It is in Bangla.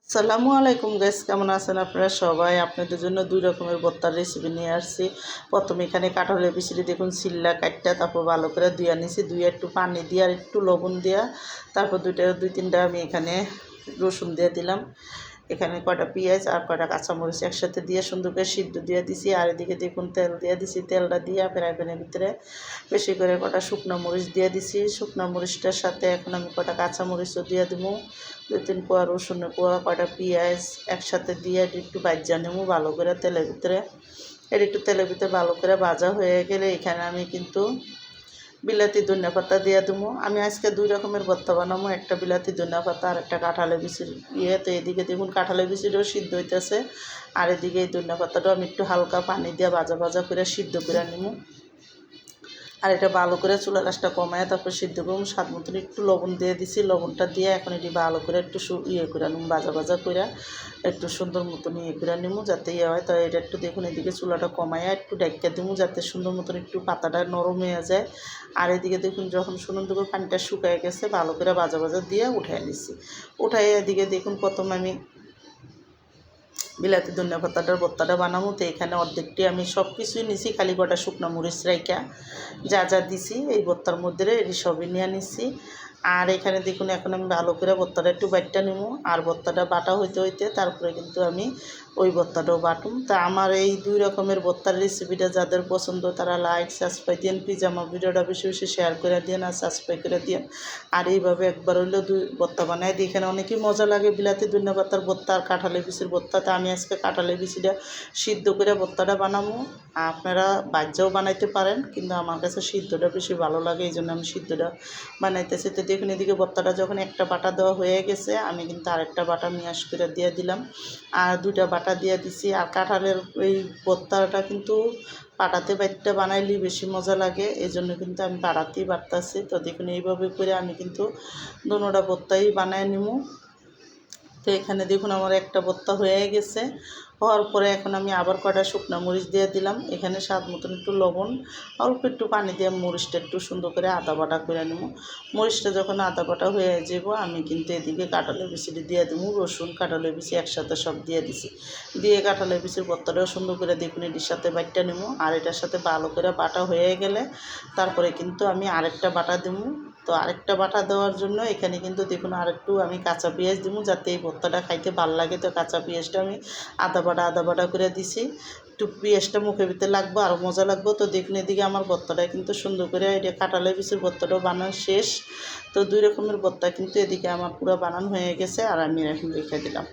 সালামু আলাইকুম গাইস, কেমন আছেন আপনারা সবাই? আপনাদের জন্য দুই রকমের ভর্তার রেসিপি নিয়ে আসছি। প্রথমে এখানে কাঁঠালের বিচিটি দেখুন সিল্লা কাটটা, তারপর ভালো করে ধুয়ে নিছি, ধুয়ে একটু পানি দিয়ে আর একটু লবণ দিয়া, তারপর দুই তিনটা আমি এখানে রসুন দিয়ে দিলাম। এখানে কয়টা পেঁয়াজ আর কয়টা কাঁচামরিচ একসাথে দিয়ে সুন্দর করে সিদ্ধ দিয়ে দিছি। আর এদিকে দেখুন তেল দিয়ে দিছি, তেলটা দিয়ে ফ্রাই প্যানের ভিতরে বেশি করে কটা শুকনো মরিচ দিয়ে দিছি। শুকনো মরিচটার সাথে এখন আমি কটা কাঁচামরিচও দিয়ে দেবো, দুই তিন কোয়া রসুন কোয়া, কয়টা পেঁয়াজ একসাথে দিয়ে একটু ভাজা নেবো ভালো করে তেলের ভিতরে। একটু তেলের ভিতরে ভালো করে ভাজা হয়ে গেলে এখানে আমি কিন্তু বিলাতি ধনিয়া পাতা দিয়ে দেবো। আমি আজকে দুই রকমের ভর্তা বানাবো, একটা বিলাতি ধনিয়া পাতা আর একটা কাঁঠালের বিচির তো এদিকে দেখুন কাঁঠালের বিচিটাও সিদ্ধ হইতেছে, আর এদিকে এই ধনিয়া পাতাটাও আমি একটু হালকা পানি দিয়ে ভাজা ভাজা করে সিদ্ধ করে নেবো। আর এটা ভালো করে চুলা গাছটা কমায় তারপর সিদ্ধ করুন। স্বাদ মতন একটু লবণ দিয়ে দিছি, লবণটা দিয়ে এখন এটি ভালো করে একটু করে নেব, ভাজা ভাজা করে একটু সুন্দর মতন করে নেব যাতে হয়। তো এটা একটু দেখুন এদিকে চুলাটা কমায় একটু ডাইকা দেবো যাতে সুন্দর মতন একটু পাতাটা নরম হয়ে যায়। আর এদিকে দেখুন যখন সুন্দর করে পানিটা শুকায় গেছে ভালো করে ভাজা ভাজা দিয়ে উঠাই নিছি। উঠাই এদিকে দেখুন প্রথমে আমি বিলাতি ধনিয়া পাতাটার ভর্তাটা বানাবো। তো এখানে অর্ধেকটি আমি সব কিছুই নিছি, খালি কটা শুকনো মরিচ রাইকা যা যা দিছি এই ভর্তার মধ্যে এটি সবই নিয়ে নিছি। আর এখানে দেখুন এখন আমি ভালো করে ভর্তাটা একটু বাটটা নেবো, আর ভর্তাটা বাটা হইতে হইতে তারপরে কিন্তু আমি ওই ভর্তাটাও বাটুম। তা আমার এই দুই রকমের ভর্তার রেসিপিটা যাদের পছন্দ তারা লাইক সাবস্ক্রাইব দিন, প্লিজ আমার ভিডিওটা বেশি বেশি শেয়ার করে দিন আর সাবস্ক্রাইব করে দিন। আর এইভাবে একবার হইলেও দুই ভর্তা বানাই দিই। এখানে অনেকই মজা লাগে বিলাতি ধনিয়া পাতার ভর্তা আর কাঁঠালের বিচির ভর্তা। তা আমি আজকে কাঁঠালের বিচিটা সিদ্ধ করে ভর্তাটা বানাবো। আপনারা বাজ্যাও বানাইতে পারেন, কিন্তু আমার কাছে সিদ্ধটা বেশি ভালো লাগে, এই জন্য আমি সিদ্ধটা বানাইতেছি। তো দেখুন এদিকে ভর্তাটা যখন একটা বাটা দেওয়া হয়ে গেছে আমি কিন্তু আরেকটা বাটা মিয়াস করে দিয়ে দিলাম, আর দুইটা বাটা দিয়ে দিছি। আর কাঁঠালের এই ভর্তাটা কিন্তু পাটাতে বাইটটা বানাইলে বেশি মজা লাগে, এই জন্য কিন্তু আমি পাড়াতেই বাটতেছি। তো দেখুন এইভাবে করে আমি কিন্তু দোনোটা ভর্তাই বানায় নিব। তো এখানে দেখুন আমার একটা ভর্তা হয়ে গেছে, হওয়ার পরে এখন আমি আবার কয়টা শুকনো মরিচ দিয়ে দিলাম। এখানে স্বাদ মতন একটু লবণ, অল্প একটু পানি দিয়ে মরিচটা একটু সুন্দর করে আদা বাটা করে নেব। মরিচটা যখন আদা বাটা হয়ে যাব আমি কিন্তু এদিকে কাঁঠালের বিচিটি দিয়ে দেবো। রসুন কাঁঠালের বিচি একসাথে সব দিয়ে দিছি, দিয়ে কাঁঠালের বিচির ভর্তাটাও সুন্দর করে দেখুন এটির সাথে বাটটা নেব। আর এটার সাথে ভালো করে বাটা হয়ে গেলে তারপরে কিন্তু আমি আরেকটা বাটা দেবো। তো আরেকটা বাটা দেওয়ার জন্য এখানে কিন্তু দেখুন আরেকটু আমি কাঁচা পেঁয়াজ দেবো যাতে এই ভর্তাটা খাইতে ভালো লাগে। তো কাঁচা পেঁয়াজটা আমি আদা বাটা করে দিছি, একটু পেঁয়াজটা মুখের ভিতরে লাগবো আরও মজা লাগবো। তো দেখুন এদিকে আমার ভর্তাটা কিন্তু সুন্দর করে এটা কাঁঠালের বিচির ভর্তাটাও বানানো শেষ। তো দুই রকমের ভর্তা কিন্তু এদিকে আমার পুরো বানানো হয়ে গেছে, আর আমি এখন রেখে দিলাম।